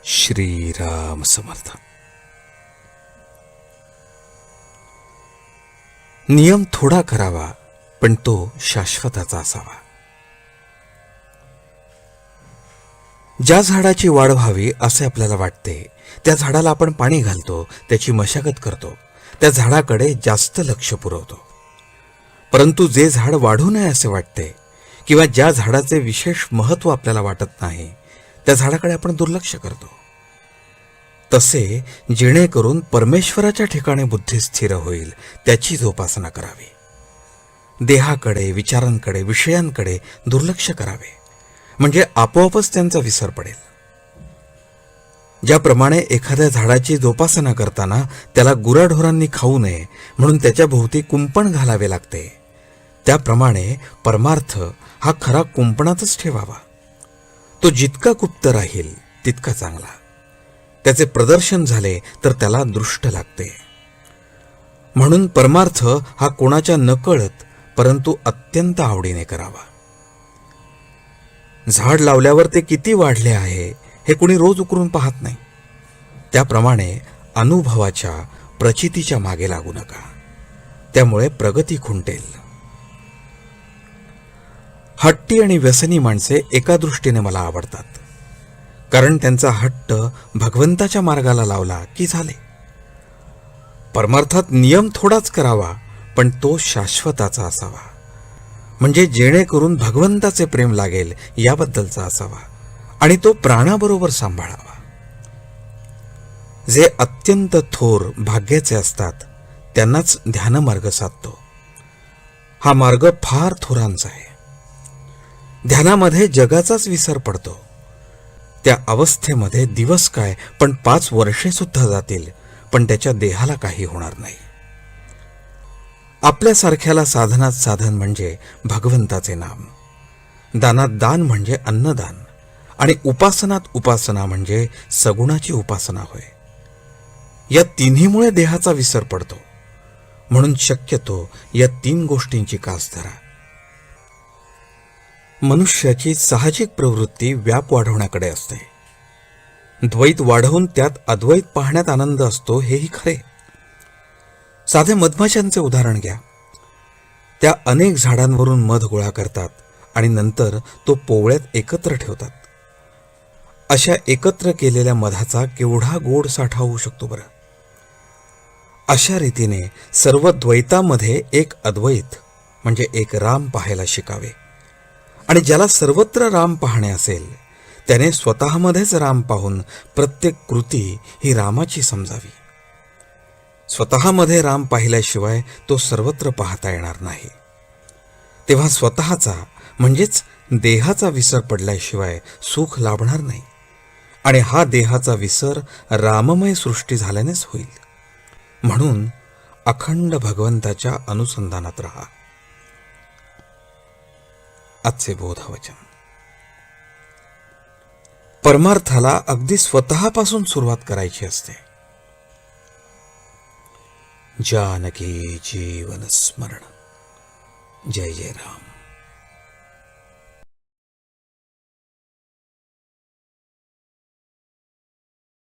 श्रीराम समर्थ. नियम थोडा करावा पण तो शाश्वताचा असावा. ज्या झाडाची वाढ व्हावी असे आपल्याला वाटते त्या झाडाला आपण पाणी घालतो, त्याची मशागत करतो, त्या झाडाकडे जास्त लक्ष पुरवतो. परंतु जे झाड वाढू नये असे वाटते किंवा ज्या झाडाचे विशेष महत्त्व आपल्याला वाटत नाही त्या झाडाकडे आपण दुर्लक्ष करतो. तसे जेणेकरून परमेश्वराच्या ठिकाणी बुद्धी स्थिर होईल त्याची जोपासना करावी. देहाकडे, विचारांकडे, विषयांकडे दुर्लक्ष करावे, म्हणजे आपोआपच त्यांचा विसर पडेल. ज्याप्रमाणे एखाद्या झाडाची जोपासना करताना त्याला गुराढोरांनी खाऊ नये म्हणून त्याच्या भोवती कुंपण घालावे लागते, त्याप्रमाणे परमार्थ हा खरा कुंपणातच ठेवावा. तो जितका गुप्त राहील तितका चांगला. त्याचे प्रदर्शन झाले तर त्याला दृष्ट लागते. म्हणून परमार्थ हा कोणाच्या नकळत परंतु अत्यंत आवडीने करावा. झाड लावल्यावर ते किती वाढले आहे हे कुणी रोज उकरून पाहत नाही. त्याप्रमाणे अनुभवाच्या, प्रचितीच्या मागे लागू नका, त्यामुळे प्रगती खुंटेल. हट्टी आणि व्यसनी माणसे एका दृष्टीने मला आवडतात, कारण त्यांचा हट्ट भगवंताच्या मार्गाला लावला की झाले. परमार्थात नियम थोडाच करावा पण तो शाश्वताचा असावा, म्हणजे जेणेकरून भगवंताचे प्रेम लागेल याबद्दलचा असावा आणि तो प्राणाबरोबर सांभाळावा. जे अत्यंत थोर भाग्याचे असतात त्यांनाच ध्यानमार्ग साधतो. हा मार्ग फार थोरांचा आहे. ध्यानामध्ये जगाचाच विसर पडतो. त्या अवस्थेमध्ये दिवस काय पण 5 वर्षे सुद्धा जातील पण त्याच्या देहाला काही होणार नाही. आपल्यासारख्याला साधनात साधन म्हणजे भगवंताचे नाम, दानात दान म्हणजे अन्नदान आणि उपासनात उपासना म्हणजे सगुणाची उपासना होय. या तिन्हीमुळे देहाचा विसर पडतो. म्हणून शक्यतो या 3 गोष्टींची कास धरा. मनुष्याची साहजिक प्रवृत्ती व्याप वाढवण्याकडे असते. द्वैत वाढवून त्यात अद्वैत पाहण्यात आनंद असतो हेही खरे. साधे मधमाशांचे उदाहरण घ्या. त्या अनेक झाडांवरून मध गोळा करतात आणि नंतर तो पोवळ्यात एकत्र ठेवतात. अशा एकत्र केलेल्या मधाचा केवढा गोड साठा होऊ शकतो बरं. अशा रीतीने सर्व द्वैतामध्ये एक अद्वैत म्हणजे एक राम पाहायला शिकावे. आणि ज्याला सर्वत्र राम पाहणे असेल त्याने स्वतःमध्येच राम पाहून प्रत्येक कृती ही रामाची समजावी. स्वतःमध्ये राम पाहिल्याशिवाय तो सर्वत्र पाहता येणार नाही. तेव्हा स्वतःचा म्हणजेच देहाचा विसर पडल्याशिवाय सुख लाभणार नाही. आणि हा देहाचा विसर राममय सृष्टी झाल्यानेच होईल. म्हणून अखंड भगवंताच्या अनुसंधानात राहा. आजचे बोधवचन. परमार्थाला अगदी स्वतःपासून सुरुवात करायची असते. जानकी जीवन स्मरण. जय जय राम.